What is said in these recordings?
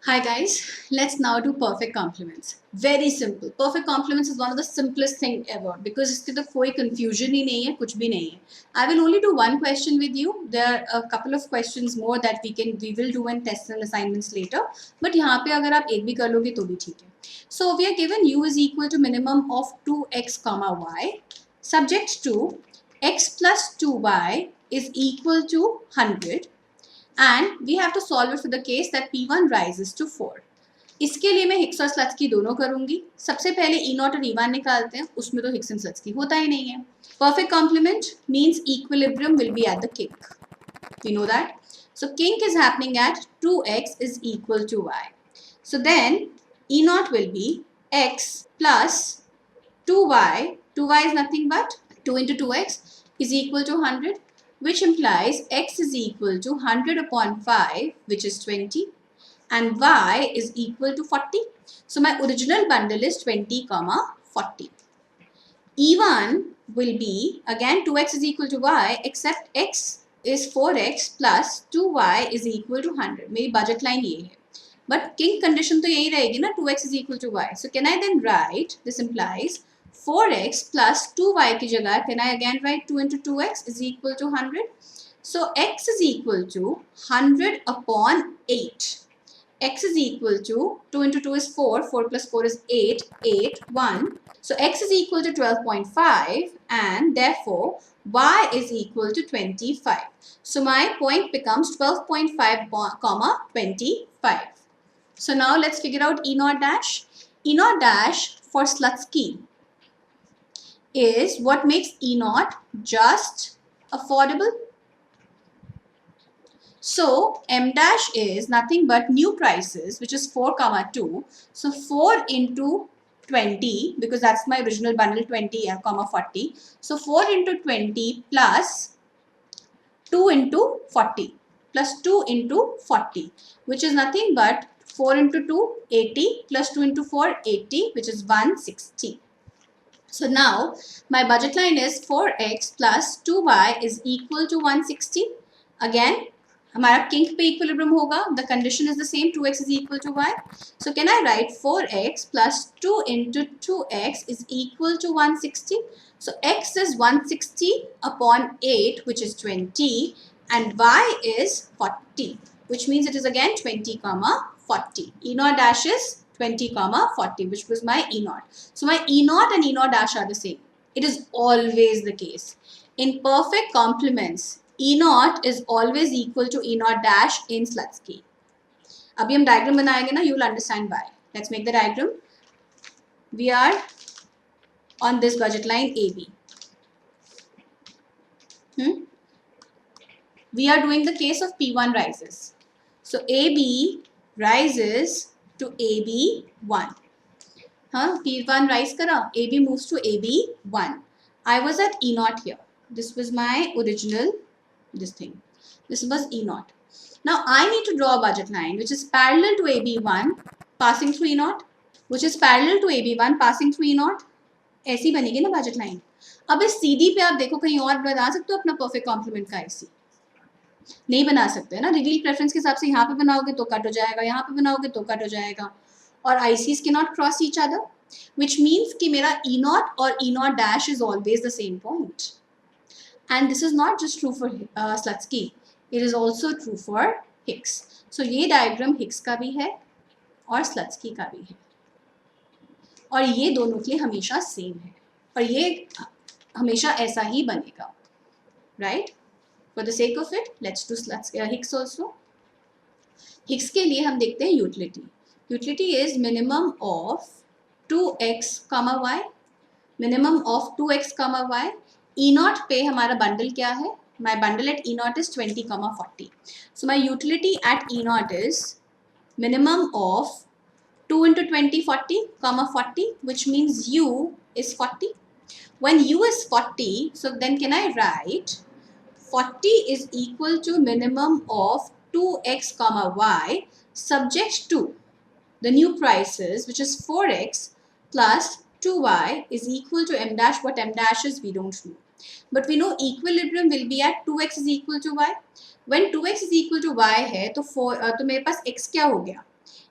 Hi guys, let's now do perfect complements. Very simple. Perfect complements is one of the simplest thing ever because इसके तो कोई confusion ही नहीं है, कुछ भी नहीं है. I will only do one question with you. There are a couple of questions more that we will do in tests and assignments later. But यहाँ पे अगर आप एक भी कर लोगे तो भी ठीक है. So we are given u is equal to minimum of 2x comma y subject to x plus 2y is equal to 100. And we have to solve it for the case that P1 rises to 4. इसके लिए मैं Hicks और स्लत्सकी दोनों करूंगी. सबसे पहले E not और E1 निकालते हैं. उसमें तो हिक्स एंड स्लत्सकी होता ही नहीं है. Perfect complement means equilibrium will be at the kink. We know that. So kink is happening at 2x is equal to y. So then E naught will be x plus 2y. 2y is nothing but 2 into 2x is equal to 100, which implies x is equal to 100 upon 5, which is 20, and y is equal to 40. So my original bundle is 20 comma 40. E1 will be again 2x is equal to y, except x is 4x plus 2y is equal to 100. मेरी budget line ये है. But kink condition तो यही रहेगी ना, 2x is equal to y. So can I then write, this implies 4x plus 2y की जगह can I again write 2 into 2x is equal to 100. So x is equal to 100 upon 8. X is equal to 2 into 2 is 4, 4 plus 4 is 8, 8, 1. So x is equal to 12.5 and therefore y is equal to 25. So my point becomes 12.5 comma 25. So now let's figure out E naught dash. E naught dash for Slutsky is what makes E naught just affordable. So M dash is nothing but new prices, which is 4 comma 2. So 4 into 20, because that's my original bundle 20 comma 40. So 4 into 20 plus 2 into 40 plus 2 into 40, which is nothing but 4 into 2, 80 plus 2 into 4, 80, which is 160. So now my budget line is 4x plus 2y is equal to 160. Again, हमारा kink पे equilibrium होगा. The condition is the same. 2x is equal to y. So can I write 4x plus 2 into 2x is equal to 160. So x is 160 upon 8, which is 20, and y is 40, which means it is again 20 comma 40. E naught dash is 20 comma 40, which was my E naught. So my E naught and E naught dash are the same. It is always the case. In perfect complements, E naught is always equal to E naught dash in Slutsky. अभी हम diagram बनाएंगे ना, you will understand why. Let's make the diagram. We are on this budget line AB. We are doing the case of P1 rises. So AB rises to AB1. P1 rise kara, AB moves to AB1. I was at E naught here. This was my original, this thing. This was E naught. Now I need to draw a budget line which is parallel to AB1 passing through E naught, which is parallel to AB1 passing through E naught. ऐसी बनेगी ना budget line. अब इस CD पे आप देखो कहीं और बना सकते हो अपना perfect complement का IC. नहीं बना सकते ना, रिवील प्रेफरेंस के हिसाब से यहाँ पे बनाओगे तो कट हो जाएगा, यहाँ पे बनाओगे तो कट हो जाएगा, और ICs cannot cross each other, which means कि मेरा E naught और E naught dash is always the same point. And this is not just true for Slutsky, it is also true for Hicks. So ये diagram Hicks का भी है और Slutsky का भी है, और ये दोनों के लिए हमेशा सेम है, और ये हमेशा ऐसा ही बनेगा, right? For the sake of it, let's do Hicks also. Hicks के लिए हम देखते हैं utility. Utility is minimum of 2x comma y. Minimum of 2x comma y. E naught पे हमारा bundle क्या है? My bundle at E naught is 20 comma 40. So my utility at E naught is minimum of 2 into 20 40 comma 40, which means u is 40. When u is 40, so then can I write 40 is equal to minimum of 2x comma y subject to the new prices, which is 4x plus 2y is equal to m dash. What m dash is, we don't know. But we know equilibrium will be at 2x is equal to y. When 2x is equal to y है तो मेरे पास x क्या हो गया?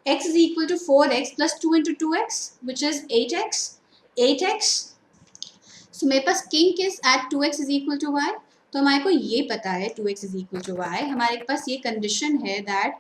x is equal to 4x plus 2 into 2x which is 8x. 8x. So मेरे पास kink is at 2x is equal to y. तो हमारे को ये पता है 2x is equal to y. हमारे पास ये कंडीशन है that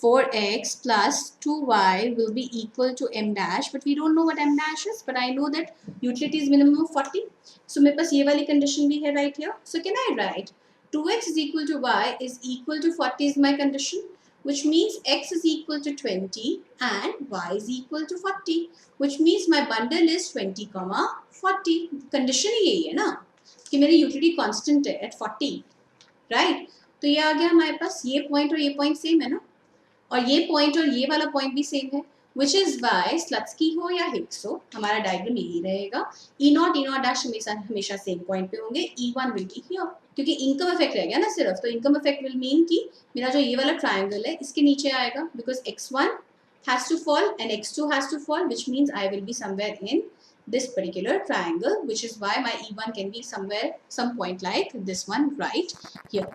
4x plus 2y will be equal to m dash, but we don't know what m dash is, but I know that utility is minimum of 40. So मेरे पास ये वाली condition भी है right here. So can I write 2x is equal to y is equal to 40 is my condition, which means x is equal to 20 and y is equal to 40, which means my bundle is 20, 40. Condition ही यही है ना कि मेरी utility constant है eight 40, right? तो ये आ गया हमारे पास, ये पॉइंट और ये पॉइंट सेम है ना, और ये पॉइंट और ये वाला पॉइंट भी सेम है, विच इज वाई स्लट्सकी हो या हिग्स हो हमारा डायग्राम यही रहेगा. ई नॉट डैश हमेशा सेम पॉइंट पे होंगे. E1 विल बी हियर क्योंकि इनकम इफेक्ट रह गया ना सिर्फ, तो इनकम इफेक्ट विल मीन कि मेरा जो ये वाला ट्राइंगल है इसके नीचे आएगा because x1 has to fall and x2 has to fall, which means I will be somewhere in this particular triangle, which is why my E1 can be somewhere, some point like this one right here.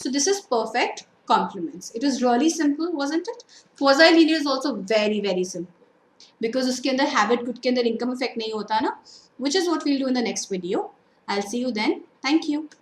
So this is perfect complements. It was really simple, wasn't it? Quasi linear is also very very simple because उसके अंदर habit good के अंदर income effect नहीं होता ना, which is what we'll do in the next video. I'll see you then. Thank you.